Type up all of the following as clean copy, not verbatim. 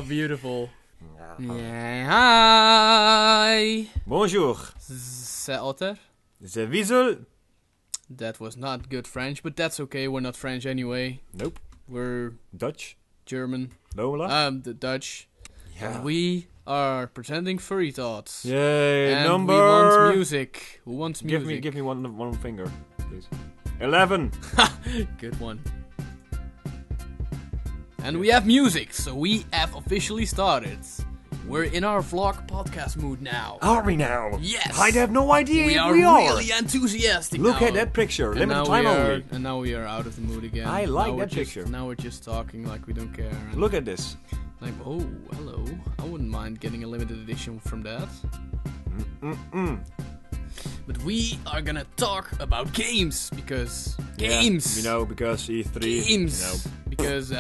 beautiful. Yeah. Hi. Bonjour. TwOtter. The Weasel. That was not good French, but that's okay. We're not French anyway. Nope. We're Dutch. German. Lola. The Dutch. Yeah. And we are presenting Furry Thoughts. Yay, and number... we want music. Who wants music? Give me one finger, please. 11. Good one. And we have music, so we have officially started. We're in our vlog podcast mood now. Are we now? Yes. I have no idea we if are we are. really enthusiastic Look now. at that picture. And Limited now time we are, only. and now we are out of the mood again. I like that picture. Now we're just talking like we don't care. And Look at this. like, oh, hello. I wouldn't mind getting a limited edition from that. But we are gonna talk about games because games. Yeah, you know, because E3. Games. You know. Because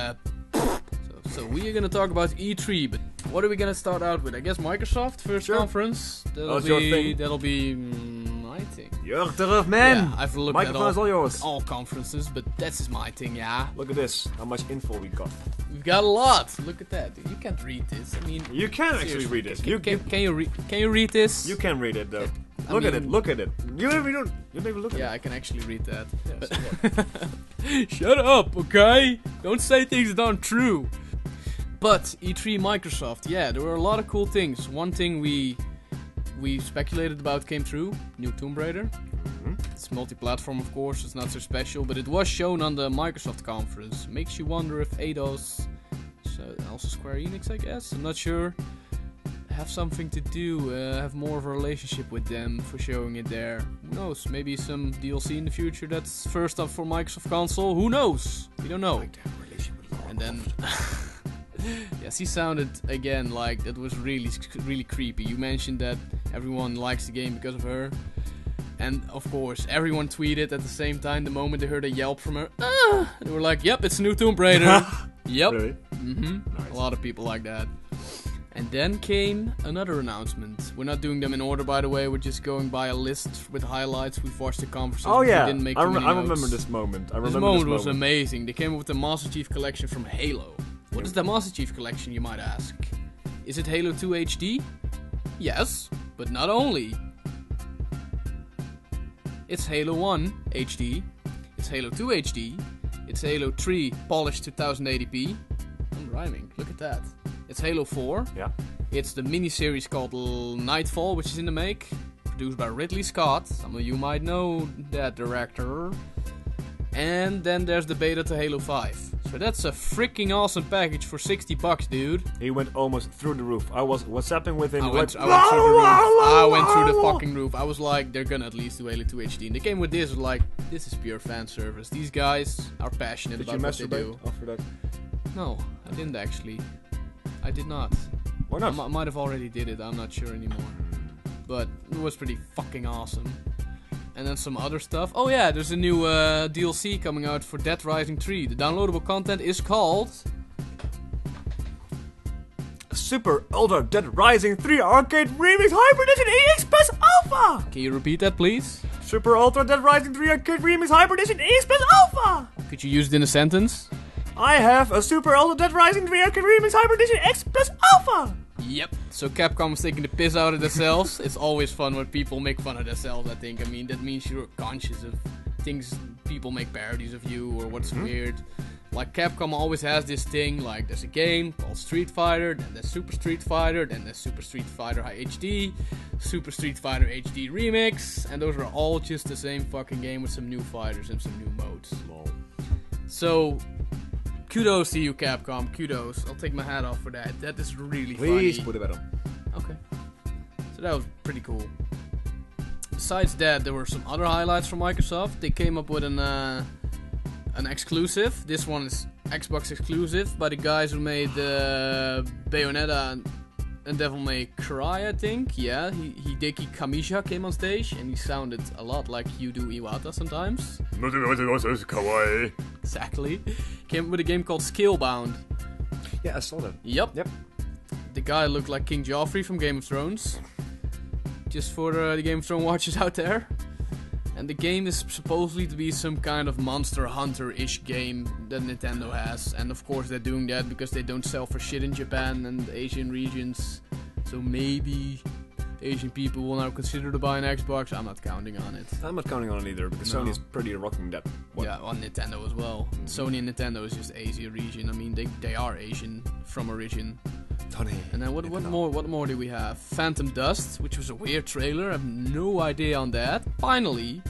so we are gonna talk about E3. But what are we gonna start out with? I guess Microsoft first conference. That's your thing. That'll be my thing. Your turf, man. Yeah, I've looked Microphone at is all yours. all conferences, but that's my thing. Yeah. Look at this. How much info we got. We've got a lot. Look at that. You can't read this. I mean, You can seriously, actually read this. Can you read this? You can read it though. I Look at mean- it. Look at it. You don't even look at it. Yeah, I can actually read that. Yeah, so Shut up, okay? Don't say things that aren't true. But E3 Microsoft, yeah, there were a lot of cool things. One thing we speculated about came true. New Tomb Raider. It's multi-platform, of course. It's not so special, but it was shown on the Microsoft conference. Makes you wonder if Eidos, also Square Enix, I guess. I'm not sure. Have something to do, have more of a relationship with them for showing it there. Who knows? Maybe some DLC in the future that's first up for Microsoft console. Who knows? We don't know. And then, yes, he sounded again like that was really creepy. You mentioned that everyone likes the game because of her. And of course, everyone tweeted at the same time the moment they heard a yelp from her. They were like, yep, it's a new Tomb Raider. Yep. Really? Nice. A lot of people like that. And then came another announcement. We're not doing them in order, by the way. We're just going by a list with highlights. We've watched the conferences. Oh yeah, we didn't make I too many remember notes. this moment. This moment was amazing. They came up with the Master Chief Collection from Halo. What is the Master Chief Collection, you might ask? Is it Halo 2 HD? Yes, but not only. It's Halo 1 HD. It's Halo 2 HD. It's Halo 3 polished to 1080p. I'm rhyming. Look at that. It's Halo 4. Yeah. It's the mini-series called Nightfall, which is in the make. Produced by Ridley Scott. Some of you might know that director. And then there's the beta to Halo 5. So that's a freaking awesome package for $60, dude. He went almost through the roof. I was WhatsApping with him. I went through the roof. I went through the fucking roof. I was like, they're gonna at least do Halo 2 HD. And they came with this, like, this is pure fan service. These guys are passionate about what they do. After that? No, I didn't actually. I did not. Why not? I might have already did it, I'm not sure anymore. But it was pretty fucking awesome. And then some other stuff. Oh yeah, there's a new DLC coming out for Dead Rising 3. The downloadable content is called... Super Ultra Dead Rising 3 Arcade Remix Hybrid Edition EX Plus Alpha! Can you repeat that, please? Super Ultra Dead Rising 3 Arcade Remix Hybrid Edition EX Plus Alpha! Could you use it in a sentence? I have a Super Ultra Dead Rising 3 Arcade Remix Hybrid Edition X Plus Alpha! Yep. So Capcom is taking the piss out of themselves. It's always fun when people make fun of themselves, I think. I mean, that means you're conscious of things people make parodies of you or what's weird. Like Capcom always has this thing, like there's a game called Street Fighter, then there's Super Street Fighter, then there's Super Street Fighter HD, Super Street Fighter HD Remix, and those are all just the same fucking game with some new fighters and some new modes. So... kudos to you, Capcom. Kudos. I'll take my hat off for that. That is really Please funny. put it on. Okay. So that was pretty cool. Besides that, there were some other highlights from Microsoft. They came up with an exclusive. This one is Xbox exclusive by the guys who made Bayonetta and Devil May Cry, I think. Yeah, Hideki Kamiya came on stage and he sounded a lot like Yudo Iwata sometimes. Kawaii. Exactly. Came up with a game called Scalebound. Yeah, I saw that. Yep. Yep. The guy looked like King Joffrey from Game of Thrones. Just for the Game of Thrones watchers out there. And the game is supposedly to be some kind of Monster Hunter-ish game that Nintendo has. And of course they're doing that because they don't sell for shit in Japan and Asian regions. So maybe Asian people will now consider to buy an Xbox. I'm not counting on it. I'm not counting on it either, because Sony's pretty rocking that one. Yeah, on Nintendo as well. Sony and Nintendo is just Asia region. I mean, they are Asian from origin. And then what more do we have? Phantom Dust, which was a weird trailer. I have no idea on that. Finally,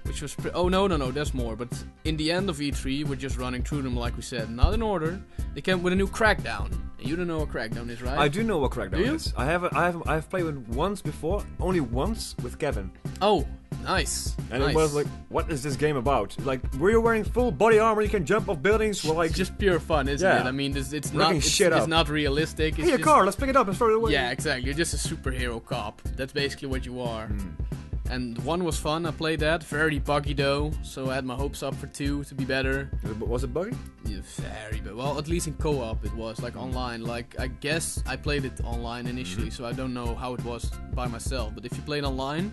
which was oh no, there's more. But in the end of E3, we're just running through them like we said, not in order. They came with a new Crackdown. And you don't know what Crackdown is, right? I do know what Crackdown is. I've played it once before, only once with Kevin. Oh, nice. And it was like, what is this game about? Like, were you wearing full body armor? You can jump off buildings. Well, like, it's just pure fun, isn't it? I mean, it's not realistic. It's hey, a car. Let's pick it up and throw it away. Yeah, exactly. You're just a superhero cop. That's basically what you are. And 1 was fun. I played that. Very buggy though, so I had my hopes up for 2 to be better. Was it buggy? Yeah, very bad. Well, at least in co-op it was, like online. Like, I guess I played it online initially, so I don't know how it was by myself. But if you played online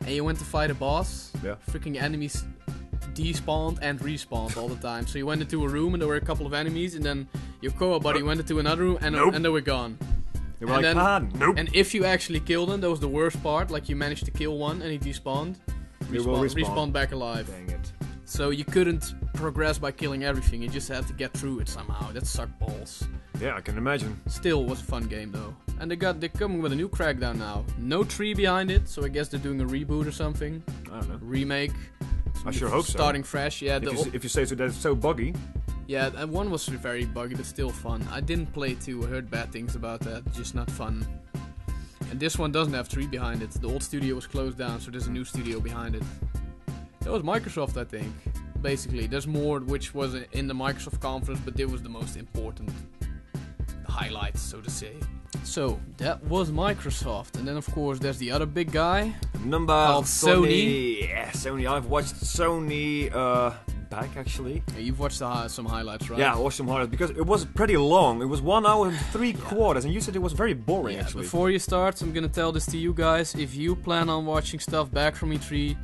and you went to fight a boss, freaking enemies despawned and respawned all the time. So you went into a room and there were a couple of enemies, and then your co-op buddy went into another room and they were gone. They were nope. And if you actually killed him, that was the worst part. Like, you managed to kill one and he despawned. Respawned back alive. Dang it. So you couldn't progress by killing everything. You just had to get through it somehow. That sucked balls. Yeah, I can imagine. Still was a fun game though. And they're coming with a new Crackdown now. No 3 behind it, so I guess they're doing a reboot or something. I don't know. Remake. I sure hope so. Starting fresh, yeah. If you say so, that's so buggy. Yeah, and 1 was very buggy, but still fun. I didn't play 2, I heard bad things about that, just not fun. And this one doesn't have 3 behind it. The old studio was closed down, so there's a new studio behind it. That was Microsoft, I think. Basically, there's more which was in the Microsoft conference, but it was the most important highlights, so to say. So, that was Microsoft. And then, of course, there's the other big guy. Called Sony. Yeah, Sony. I've watched Sony back, actually. Yeah, you've watched some highlights, right? Yeah, I watched some highlights, because it was pretty long. It was 1 hour and 3/4, and you said it was very boring, actually. Before you start, I'm gonna tell this to you guys. If you plan on watching stuff back from E3,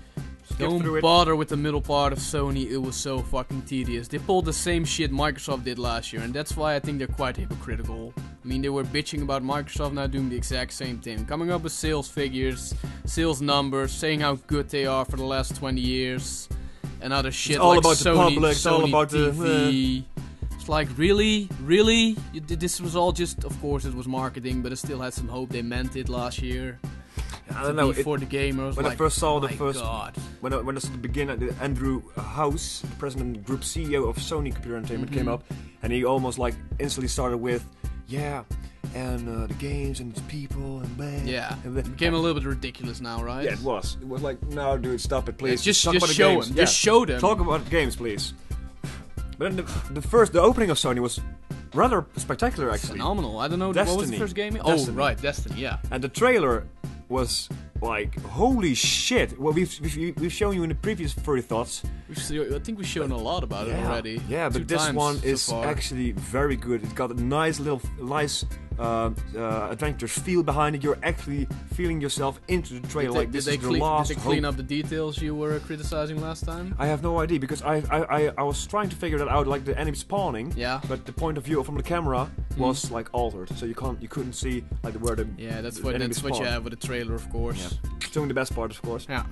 don't bother with the middle part of Sony. It was so fucking tedious. They pulled the same shit Microsoft did last year, and that's why I think they're quite hypocritical. I mean, they were bitching about Microsoft now doing the exact same thing. Coming up with sales figures, sales numbers, saying how good they are for the last 20 years. And other shit, it's all like about Sony, the public, Sony it's all about TV. It's like, really? Really? This was all just, of course it was marketing, but I still had some hope they meant it last year. I don't know. For the gamers. When I first saw the first, God. when I saw the beginning, Andrew House, the president and group CEO of Sony Computer Entertainment, came up, and he almost like instantly started with, and the games and the people and blah. Yeah, it became a little bit ridiculous now, right? Yeah, it was. It was like, no, dude, stop it, please. Yeah, just talk about show the games. them. Just show them. Talk about the games, please. But then the opening of Sony was rather spectacular, actually. Phenomenal. I don't know. Destiny. What was the first game? Destiny. Oh, right, Destiny. Yeah. And the trailer was like, holy shit. Well, we've shown you in the previous Furry Thoughts. I think we've shown a lot about it already. Yeah, but this one is actually very good. It's got a nice adventure feel behind it. You're actually feeling yourself into the trailer. Did they clean up the details you were criticizing last time? I have no idea, because I was trying to figure that out, like the enemy spawning. Yeah. But the point of view from the camera was like altered, so you couldn't see like where the that's what you have with the trailer, of course. Yeah. Showing the best part, of course. Yeah.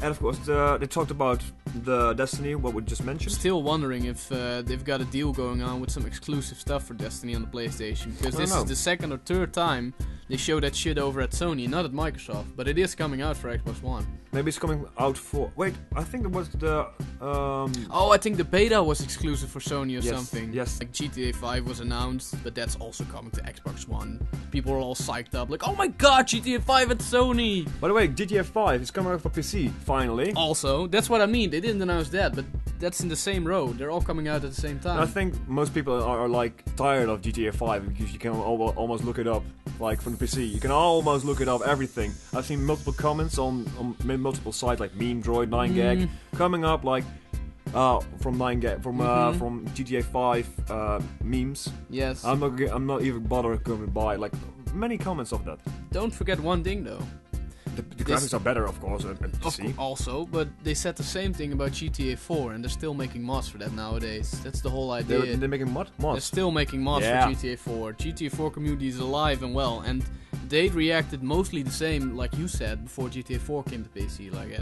And of course, they talked about the Destiny, what we just mentioned. Still wondering if they've got a deal going on with some exclusive stuff for Destiny on the PlayStation, because this is the second or third time they show that shit over at Sony, not at Microsoft, but it is coming out for Xbox One. Maybe it's coming out for... Wait, I think it was the... I think the beta was exclusive for Sony or something. Yes. Like GTA 5 was announced, but that's also coming to Xbox One. People are all psyched up, like, oh my god, GTA 5 at Sony! By the way, GTA 5 is coming out for PC, finally. Also, that's what I mean, they didn't announce that, but that's in the same road. They're all coming out at the same time. And I think most people are like tired of GTA 5, because you can almost look it up, like from the PC. You can almost look it up, everything. I've seen multiple comments on multiple sites like Meme Droid, 9gag, coming up like from 9gag, from GTA 5 memes. Yes. I'm not even bothered coming by, like many comments of that. Don't forget one thing though. The graphics are better, of course, at PC. Also, but they said the same thing about GTA 4, and they're still making mods for that nowadays. That's the whole idea. They're making mods? They're still making mods for GTA 4. GTA 4 community is alive and well, and they reacted mostly the same, like you said, before GTA 4 came to PC. Like,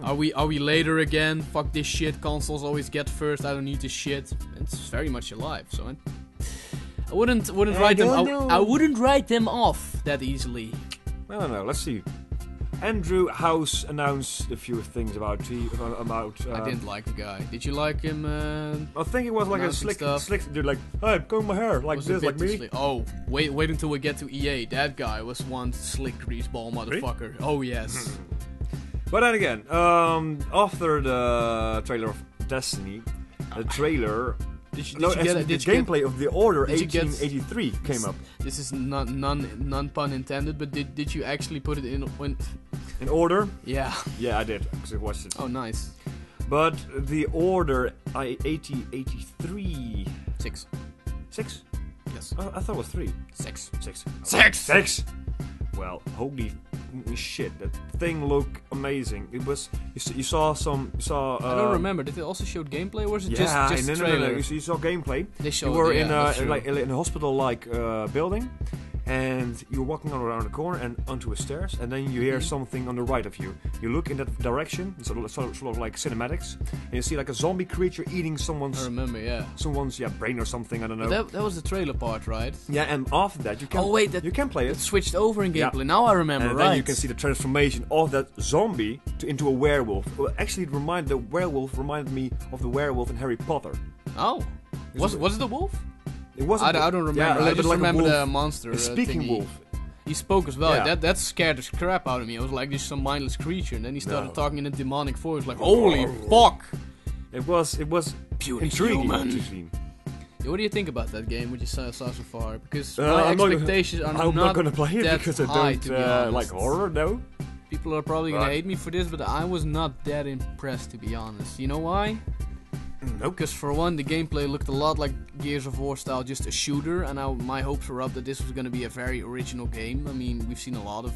are we later again? Fuck this shit. Consoles always get first. I don't need this shit. It's very much alive. So I wouldn't write them. I wouldn't write them off that easily. I don't know. Let's see. Andrew House announced a few things about. I didn't like the guy. Did you like him? I think it was like a slick dude, like, hey, I'm combing my hair like this, like me. Oh, wait until we get to EA. That guy was one slick greaseball motherfucker. Really? Oh yes. But then again, after the trailer of Destiny, the trailer. The gameplay of The Order 1883 came up. This is none pun intended, but did you actually put it in order? Yeah. Yeah, I did, because I watched it. Oh, nice. But The Order 1883... 6. 6? Yes. I thought it was 3. 6. 6. Six! 6! Well, holy shit, that thing looked amazing. It was, you saw I don't remember, did they also show gameplay, or was it just trailer? No, you saw gameplay. They showed, you were in a hospital-like building, and you're walking around the corner and onto a stairs, and then you hear something on the right of you. You look in that direction, sort of like cinematics, and you see like a zombie creature eating someone's... I remember, yeah. Someone's brain or something, I don't know. That was the trailer part, right? Yeah, and after that you can... Oh wait, you can play it. It switched over in gameplay, now I remember, and right. then you can see the transformation of that zombie into a werewolf. Well, actually, the werewolf reminded me of the werewolf in Harry Potter. Oh. Was it the wolf? It wasn't. I don't remember. Yeah, I just like remember the monster. A speaking wolf. He spoke as well. Yeah. That scared the crap out of me. I was like, this is some mindless creature, and then he started talking in a demonic voice, like, holy fuck! It was intriguing. What do you think about that game? What you saw so far? Because my expectations are I'm not gonna play it because I don't like horror. No. People are probably gonna hate me for this, but I was not that impressed, to be honest. You know why? Nope. Because for one, the gameplay looked a lot like Gears of War style, just a shooter, and my hopes were up that this was going to be a very original game. I mean, we've seen a lot of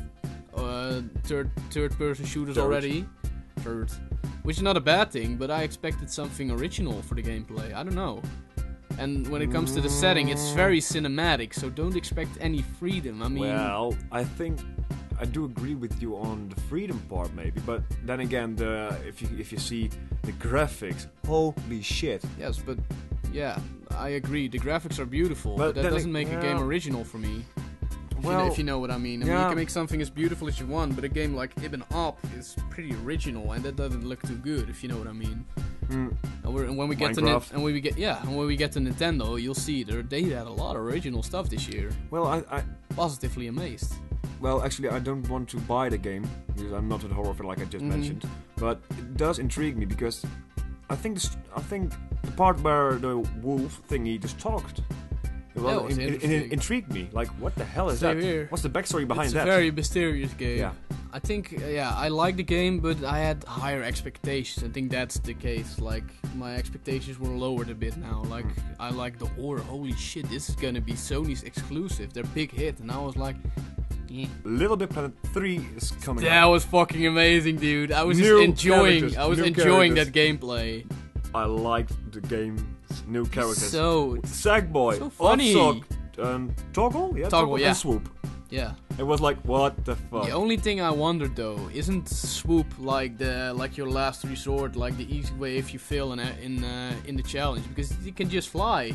third-person shooters already. Which is not a bad thing, but I expected something original for the gameplay. I don't know. And when it comes to the setting, it's very cinematic, so don't expect any freedom. I mean... Well, I think... I do agree with you on the freedom part, maybe, but then again, if you see the graphics, holy shit! Yes, but yeah, I agree. The graphics are beautiful, but that doesn't make a game original for me. If you know what I mean. I mean, you can make something as beautiful as you want, but a game like Ibn Op is pretty original, and that doesn't look too good, if you know what I mean. And when we get to Nintendo, you'll see they had a lot of original stuff this year. Well, I positively amazed. Well, actually, I don't want to buy the game because I'm not a horror fan, like I just mentioned. But it does intrigue me because I think the part where the wolf thingy just talked, it intrigued me. Like, what the hell is that? Here. What's the backstory behind that? It's a very mysterious game. Yeah. I think, I like the game, but I had higher expectations. I think that's the case. Like, my expectations were lowered a bit now. Like, I like the horror. Holy shit, this is gonna be Sony's exclusive. Their big hit. And I was like... Little Big Planet 3 is coming That was fucking amazing, dude. I was enjoying that gameplay. I liked the game's new characters. So Sackboy, so funny. Toggle? Yeah, Toggle, and Swoop. Yeah. It was like, what the fuck? The only thing I wondered though, isn't Swoop like your last resort, like the easy way if you fail in the challenge? Because you can just fly.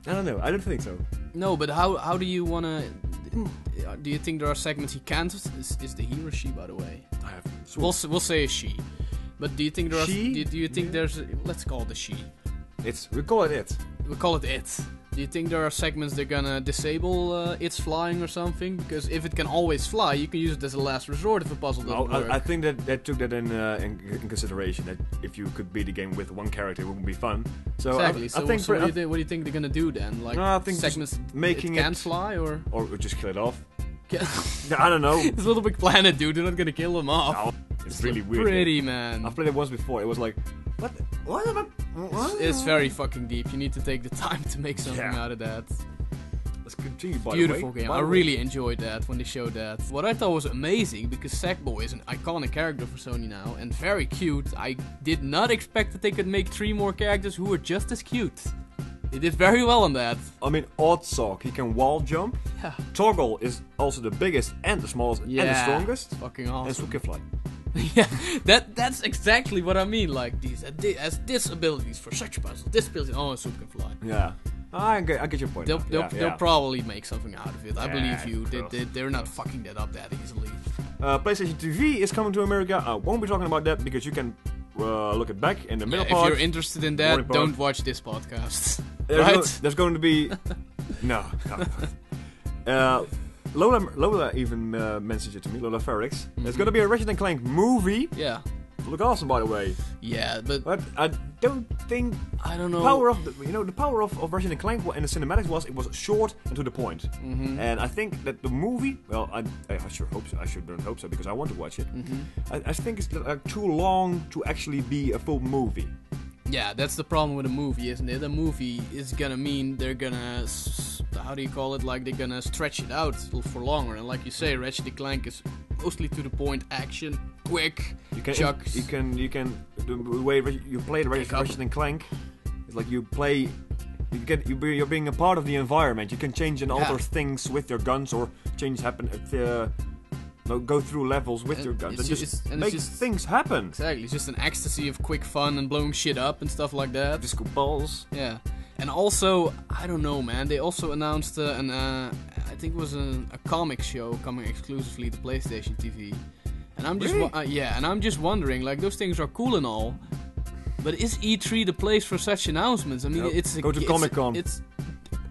I don't know. I don't think so. No, but how do you wanna? Do you think there are segments he can't? Is the he or she, by the way? I have. We'll say a she. But do you think there are? Do you think there's? Let's call it a she. We call it it. We call it it. Do you think there are segments they're gonna disable its flying or something? Because if it can always fly, you can use it as a last resort if a puzzle doesn't work. I think that they took that in consideration. That if you could beat the game with one character, it wouldn't be fun. So exactly. What do you think they're gonna do then? Like I think segments making it can fly or just kill it off. I don't know. It's a Little Big Planet, dude. They're not gonna kill them off. No, it's really weird. Pretty man. I've played it once before. It was like, what? What? It's very fucking deep. You need to take the time to make something out of that. Let's continue, by Beautiful the way. game. I really enjoyed that when they showed that. What I thought was amazing, because Sackboy is an iconic character for Sony now, and very cute. I did not expect that they could make 3 more characters who were just as cute. They did very well on that. I mean, Oddsock, he can wall jump. Yeah. Toggle is also the biggest and the smallest and the strongest. Fucking And awesome. Swoop can fly. Yeah, that's exactly what I mean. Like, these has this abilities for such a puzzle. This ability, oh, Soup can fly. Yeah. I get your point. They'll probably make something out of it. I believe you. of course. They're not fucking that up that easily. PlayStation TV is coming to America. I won't be talking about that because you can look it back in the middle part. If you're interested in that, don't watch this podcast. There's going to be... no. Lola even mentioned it to me, Lola Ferrix. There's going to be a Ratchet and Clank movie. Yeah. Look awesome, by the way. Yeah, but I don't think... I don't know. The power of Ratchet and Clank in the cinematics was it was short and to the point. And I think that the movie... Well, I sure hope so. I sure don't hope so because I want to watch it. I think it's too long to actually be a full movie. Yeah, that's the problem with a movie, isn't it? A movie is gonna mean they're gonna... How do you call it? Like, they're gonna stretch it out for longer. And like you say, Ratchet and Clank is mostly to the point, action, quick, chucks. You can the way you play the Ratchet and Clank, it's like you're being a part of the environment. You can change and alter things with your guns, or go through levels with your guns. Make things happen. Exactly, it's just an ecstasy of quick fun and blowing shit up and stuff like that. Disco balls. Yeah. And also, I don't know, man. They also announced I think it was a comic show coming exclusively to PlayStation TV. And I'm just, and I'm just wondering, like, those things are cool and all, but is E3 the place for such announcements? I mean, go to Comic-Con. It's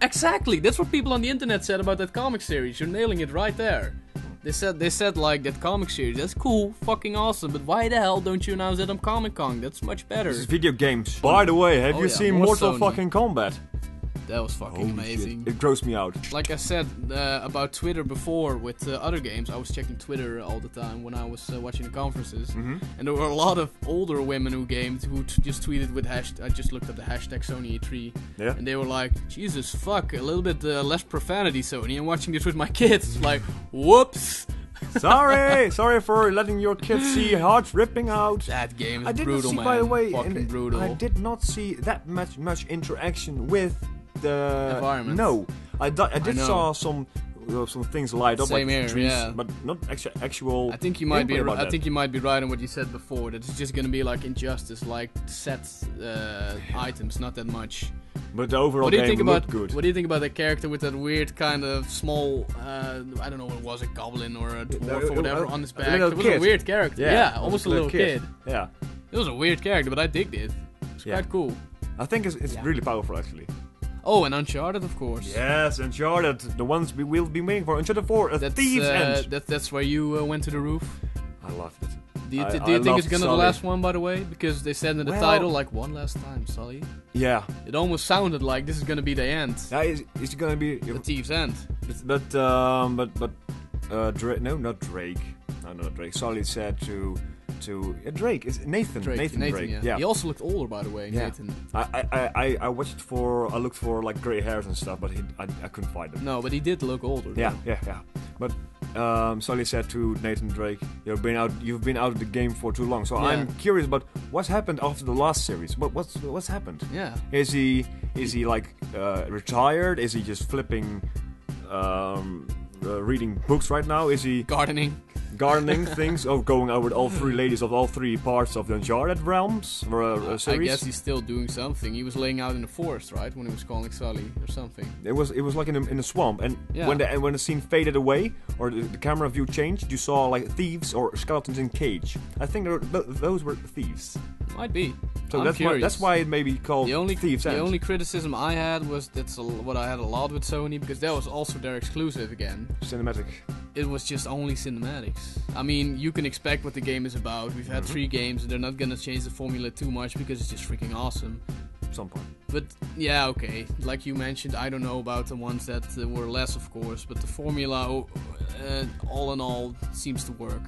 exactly. That's what people on the internet said about that comic series. You're nailing it right there. They said like that comic series, that's cool, fucking awesome, but why the hell don't you announce that on Comic-Con? That's much better. This is video games. By the way, have you seen Mortal fucking Kombat? That was fucking amazing. Shit. It grossed me out. Like I said about Twitter before with other games, I was checking Twitter all the time when I was watching the conferences, and there were a lot of older women who gamed who just tweeted with hashtag. I just looked up the hashtag Sony E3, and they were like, "Jesus fuck, a little bit less profanity, Sony." I'm watching this with my kids. Like, whoops. Sorry for letting your kids see hearts ripping out. That game is I did brutal, not see, man. by the way, fucking brutal. I did not see that much interaction with the environment. No, I did saw some things light up, Same like here, trees, yeah. but not actual. I think you might be. I think you might be right on what you said before. That it's just gonna be like Injustice, like set items, not that much. But the overall game looked good. What do you think about that character with that weird kind of small, I don't know what it was, a goblin or a dwarf or whatever on his back? It was a weird character. Yeah, almost a little kid. Yeah. It was a weird character, but I digged it. It's quite cool. I think it's really powerful, actually. Oh, and Uncharted, of course. Yes, Uncharted, the ones we will be waiting for. Uncharted 4, Thieves' End. That's where you went to the roof. I loved it. Do you think it's gonna be the last one, by the way? Because they said in the title, like, one last time, Sully. Yeah. It almost sounded like this is gonna be the end. Yeah, it's gonna be... The Thieves' End. But Drake... No, not Drake. No, not Drake. Sully said to Drake. It's Nathan. Nathan Drake. Yeah. He also looked older, by the way, Nathan. I watched I looked for, like, grey hairs and stuff, but I couldn't find them. No, but he did look older. Yeah. But... Sully said to Nathan Drake, "You've been out of the game for too long." So I'm curious about what's happened after the last series. What's happened? Yeah. Is he like retired? Is he just flipping, reading books right now? Is he gardening things? Or going out with all 3 ladies of all 3 parts of the Uncharted realms or series? I guess he's still doing something. He was laying out in the forest, right, when he was calling Sully or something. It was like in the swamp, and when the scene faded away or the camera view changed, you saw like thieves or skeletons in cage. I think those were thieves. Might be. So that's why it may be called Thieves' End. The only criticism I had was what I had a lot with Sony, because that was also their exclusive again. Cinematic. It was just only cinematics. I mean, you can expect what the game is about. We've had 3 games, and they're not gonna change the formula too much because it's just freaking awesome. Some point. But yeah, okay. Like you mentioned, I don't know about the ones that were less, of course. But the formula, all in all, seems to work.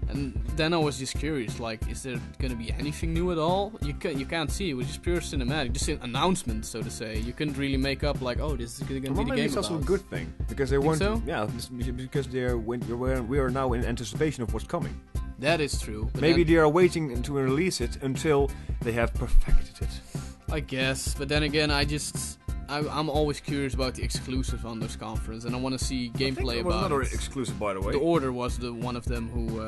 And then I was just curious, like, is there gonna be anything new at all? You can't see. It was just pure cinematic, just an announcement, so to say. You couldn't really make up like, oh, this is gonna be the game. Maybe it's also a good thing because they weren't. So? Yeah, because we are now in anticipation of what's coming. That is true. But Maybe then, they are waiting to release it until they have perfected it. I guess, but then again, I'm always curious about the exclusives on this conference, and I want to see gameplay there was about another it. exclusive, by the way. The Order was the one of them who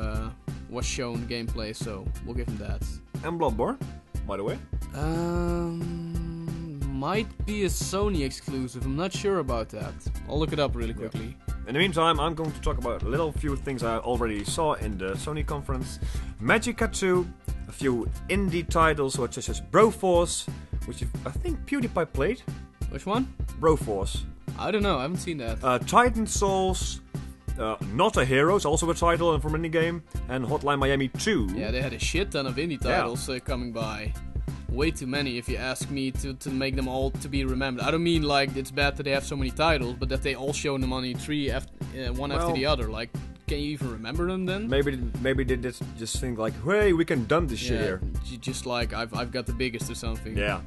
was shown gameplay, so we'll give him that. And Bloodborne, by the way. Might be a Sony exclusive. I'm not sure about that. I'll look it up really quickly. In the meantime, I'm going to talk about a few things I already saw in the Sony conference. Magicka 2, a few indie titles such as Broforce, which I think PewDiePie played. Which one? Broforce. I don't know. I haven't seen that. Titan Souls, Not a Heroes, also a title from indie game, and Hotline Miami 2. Yeah, they had a shit ton of indie titles coming by. Way too many, if you ask me, to make them all to be remembered. I don't mean like it's bad that they have so many titles, but that they all show them on E3 one after the other. Like, can you even remember them then? Maybe they just think like, hey, we can dump this shit here. Just like I've got the biggest or something. Yeah.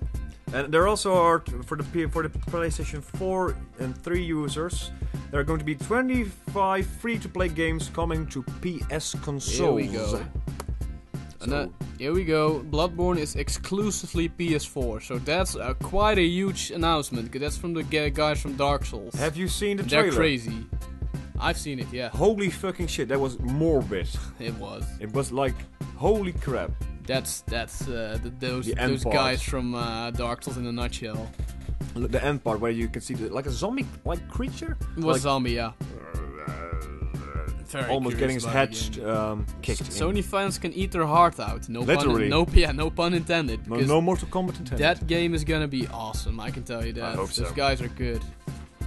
And there also are for the PlayStation 4 and 3 users, there are going to be 25 free-to-play games coming to PS consoles. Here we go. Here we go. Bloodborne is exclusively PS4, so that's quite a huge announcement. Because that's from the guys from Dark Souls. Have you seen the trailer? They're crazy. I've seen it, yeah. Holy fucking shit! That was morbid. It was. It was like, holy crap. That's those part. guys from Dark Souls in a nutshell. The end part where you can see like a zombie-like creature. It was zombie, yeah. Very almost getting his head kicked. Sony fans can eat their heart out. Literally. No pun intended. No Mortal Kombat intended. That game is gonna be awesome. I can tell you that. I hope so. Those guys are good.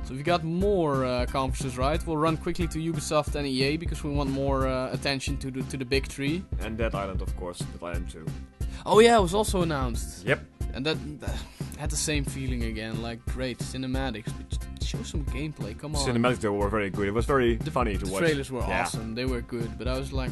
So we've got more conferences, right? We'll run quickly to Ubisoft and EA because we want more attention to the big three. And Dead Island, of course. Dead Island 2. Oh yeah, it was also announced. Yep. And that had the same feeling again. Like, great cinematics, but show some gameplay. Come on. Cinematics though were very good. It was very funny to watch. The trailers were awesome. They were good, but I was like,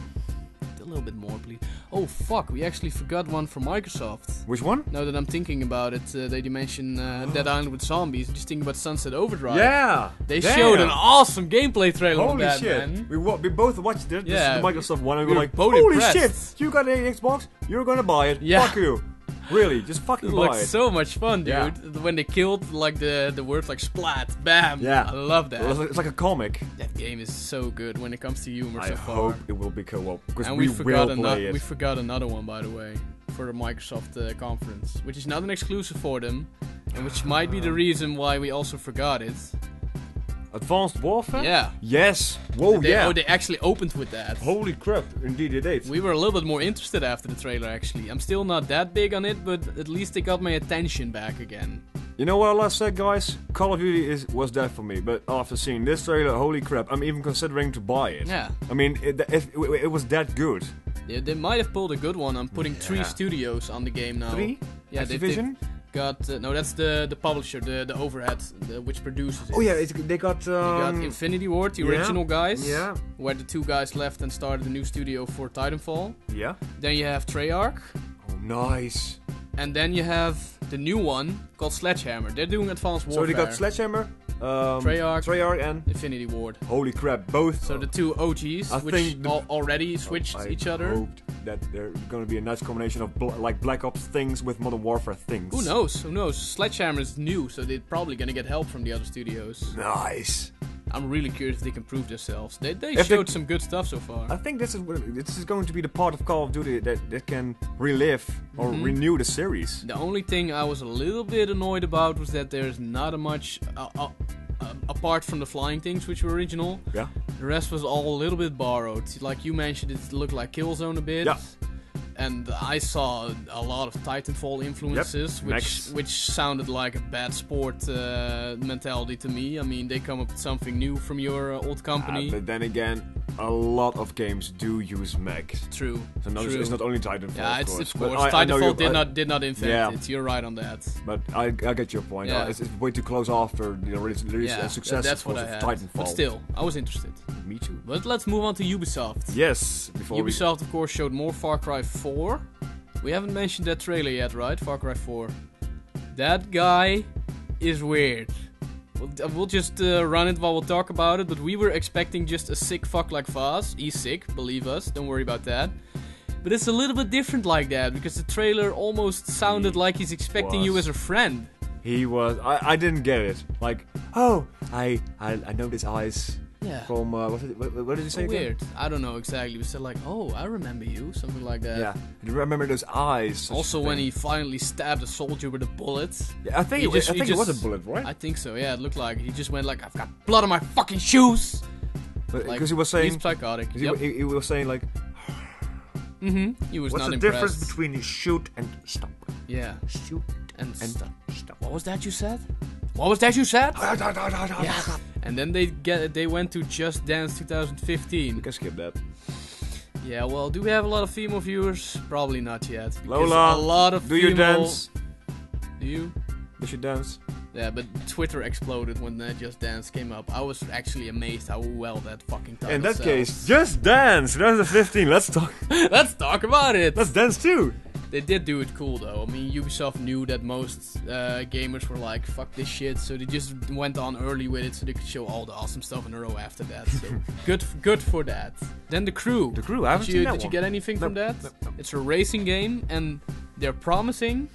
a little bit more, please. Oh fuck, we actually forgot one from Microsoft. Which one? Now that I'm thinking about it, they mentioned Dead Island with zombies. Just thinking about Sunset Overdrive. Yeah! They showed an awesome gameplay trailer Holy of that, shit. man. We both watched it. Yeah, this is the Microsoft one, and we we were were like, both holy impressed. shit! You got an Xbox? You're gonna buy it. Yeah. Fuck you. Really, just fucking It buy looked it. so much fun, dude. Yeah. When they killed like the words like splat, bam. Yeah. I love that. It's like a comic. That game is so good when it comes to humor I so far. hope it will be co-op, because And we forgot will play it. We forgot another one, by the way, for the Microsoft conference, which is not an exclusive for them, and which might be the reason why we also forgot it. Advanced Warfare? Yeah. Yes. Whoa, yeah. Oh, they actually opened with that. Holy crap, indeed they did. We were a little bit more interested after the trailer, actually. I'm still not that big on it, but at least they got my attention back again. You know what I last said, guys? Call of Duty was dead for me, but after seeing this trailer, holy crap, I'm even considering to buy it. Yeah. I mean, it was that good. They might have pulled a good one on putting 3 studios on the game now. 3? Yeah, Activision? Got no, that's the publisher, the Overhead, which produces it. Oh yeah, they got They got Infinity Ward, the original guys. Yeah. Where the 2 guys left and started a new studio for Titanfall. Yeah. Then you have Treyarch. Oh, nice. And then you have the new one called Sledgehammer. They're doing Advanced Warfare. So they got Sledgehammer, Treyarch, and Infinity Ward. Holy crap, both. So the 2 OGs, which already switched each other. I hoped that there's going to be a nice combination of like Black Ops things with Modern Warfare things. Who knows? Who knows? Sledgehammer is new, so they're probably going to get help from the other studios. Nice. I'm really curious if they can prove themselves. They showed some good stuff so far. I think this is going to be the part of Call of Duty that can relive or renew the series. The only thing I was a little bit annoyed about was that there's not much, apart from the flying things, which were original. Yeah. The rest was all a little bit borrowed. Like you mentioned, it looked like Killzone a bit. Yeah. And I saw a lot of Titanfall influences, which sounded like a bad sport mentality to me. I mean, they come up with something new from your old company. But then again, a lot of games do use mechs. True. So it's not only Titanfall. Yeah, of course. of course. I know Titanfall did not invent it. You're right on that. But I get your point. Yeah. It's way too close after the success that's of what I had. Titanfall. But still, I was interested. Me too. But let's move on to Ubisoft. Yes. Ubisoft, of course, showed more Far Cry 4. We haven't mentioned that trailer yet, right? Far Cry 4. That guy is weird. We'll just run it while we'll talk about it, but we were expecting just a sick fuck like Vaz. He's sick, believe us, don't worry about that. But it's a little bit different like that, because the trailer almost sounded like he's expecting you as a friend. He was. I didn't get it. Like, oh, I know his eyes. Yeah. From what did you say? Weird. Again? I don't know exactly. We said like, oh, I remember you, something like that. Yeah. I remember those eyes. Also, when he finally stabbed a soldier with a bullet. Yeah, I think it was a bullet, right? I think so. Yeah, it looked like he just went like, I've got blood on my fucking shoes. Because like, he was saying he's psychotic. Yep. He was saying like. He was What's not the impressed. difference between shoot and stop? Yeah. Shoot and stop. Stop. What was that you said? What was that you said? Yeah. And then they went to Just Dance 2015. We can skip that. Yeah, well, do we have a lot of female viewers? Probably not yet. Because Lola, a lot of do you female... dance? Do you? Does you dance? Yeah, but Twitter exploded when Just Dance came up. I was actually amazed how well that fucking title In that sells. case, Just Dance 2015. Let's talk. Let's talk about it. Let's dance too. They did do it cool though. I mean, Ubisoft knew that most gamers were like, fuck this shit, so they just went on early with it so they could show all the awesome stuff in a row after that. So good for that. Then The Crew. The Crew, I haven't seen that Did you get anything from that? No. It's a racing game, and they're promising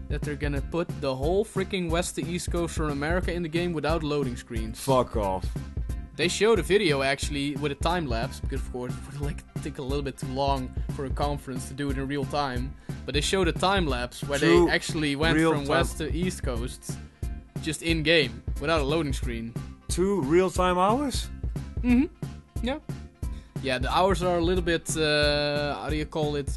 that they're gonna put the whole freaking west to east coast from America in the game without loading screens. Fuck off. They showed a video actually with a time lapse, because of course it would take a little bit too long for a conference to do it in real time. But they showed a time lapse where they actually went from west to east coast, just in game, without a loading screen. 2 real-time hours? Yeah. Yeah, the hours are a little bit, how do you call it,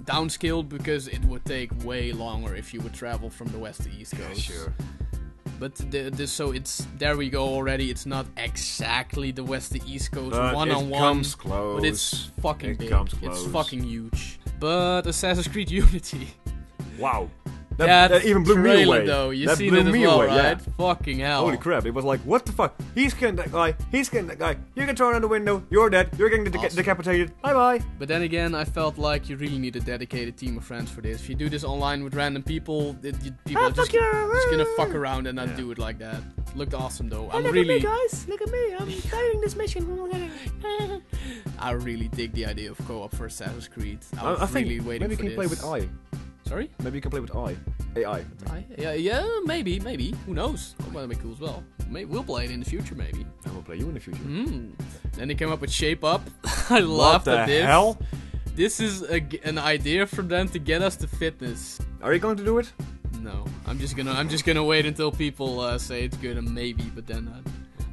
downscaled, because it would take way longer if you would travel from the west to east coast. Yeah, sure. But so it's, there we go already, it's not exactly the west to east coast one-on-one. It comes close. But it's fucking big. Comes close. It's fucking huge. But Assassin's Creed Unity. Wow. That even blew me away. Though, you that seen blew it as me well, away, right? Yeah. Fucking hell. Holy crap, it was like, what the fuck? He's killing that guy, he's killing that guy, you can throw it out the window, you're dead, you're getting decapitated, bye bye. But then again, I felt like you really need a dedicated team of friends for this. If you do this online with random people, people are just gonna fuck around and not do it like that. Looked awesome though. Look at me, guys. Look at me. I'm fighting this mission. I really dig the idea of co-op for Assassin's Creed. I was think really waiting maybe for you can this. play with Sorry? Maybe you can play with AI. Yeah, maybe. Who knows? That might be cool as well. We'll play it in the future, maybe. And we'll play you in the future. Then they came up with Shape Up. I laughed at this. What the hell? This is an idea from them to get us to fitness. Are you going to do it? No, I'm just gonna wait until people say it's good and maybe, but then not.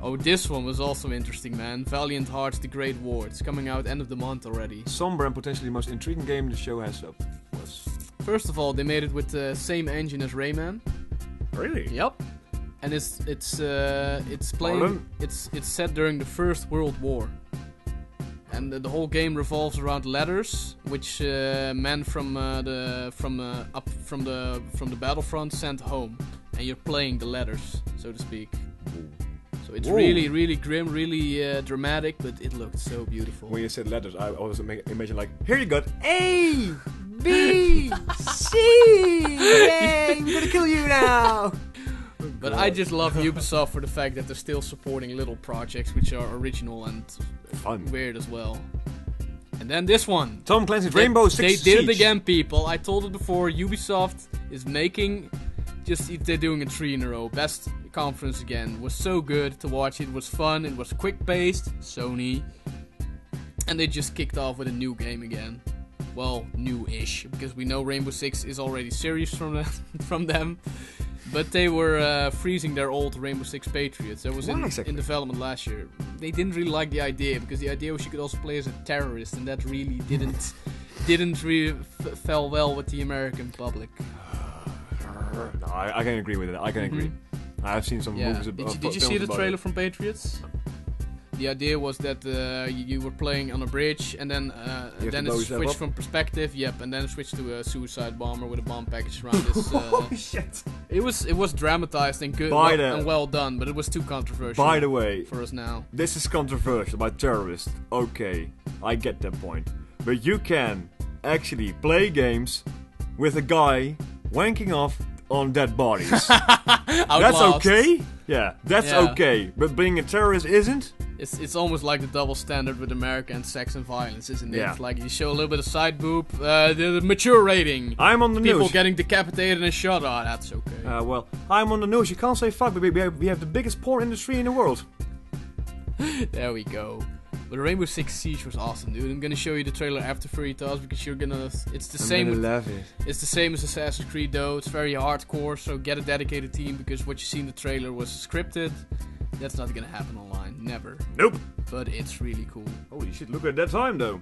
Oh, this one was also interesting, man. Valiant Hearts: The Great War. It's coming out end of the month already. Somber and potentially the most intriguing game the show has was. First of all, they made it with the same engine as Rayman. Really? Yep. And it's playing. It's set during the First World War. And the whole game revolves around letters, which men from the battlefront sent home, and you're playing the letters, so to speak. So it's really grim, really dramatic, but it looked so beautiful. When you said letters, I always imagine like, here you go, A, B, C, yay, we're gonna kill you now. But I just love Ubisoft for the fact that they're still supporting little projects which are original and fun, weird as well. And then this one, Tom Clancy's Rainbow Six They Siege. did it again, people. I told it before. Ubisoft is making, they're doing a 3 in a row. Best conference again. It was so good to watch. It was fun. It was quick paced. Sony, and they just kicked off with a new game again. Well, new-ish, because we know Rainbow Six is already serious from them. But they were freezing their old Rainbow Six Patriots. That was in development last year. They didn't really like the idea, because the idea was you could also play as a terrorist, and that really didn't really fell well with the American public. No, I can agree with it. I can agree. I've seen some movies about. Did you see the trailer from Patriots? The idea was that you were playing on a bridge, and then it switched from perspective. Yep, and then it switched to a suicide bomber with a bomb package around this. Oh shit! It was dramatized and good and well done, but it was too controversial. By the way, for us now, this is controversial by terrorists. Okay, I get that point, but you can actually play games with a guy wanking off on dead bodies. That's okay? Yeah, that's okay. But being a terrorist isn't? It's almost like the double standard with America and sex and violence, isn't it? Yeah. It's like you show a little bit of side boob, the mature rating. I'm on the news. People getting decapitated and shot. Oh, that's okay. Well, I'm on the news. You can't say fuck, but we have the biggest porn industry in the world. There we go. But Rainbow Six Siege was awesome, dude. I'm gonna show you the trailer after Furry Thoughts because you're gonna. It's the same. Love it. It's the same as Assassin's Creed, though. It's very hardcore, so get a dedicated team because what you see in the trailer was scripted. That's not gonna happen online, never. Nope. But it's really cool. Holy shit! Look at that time, though.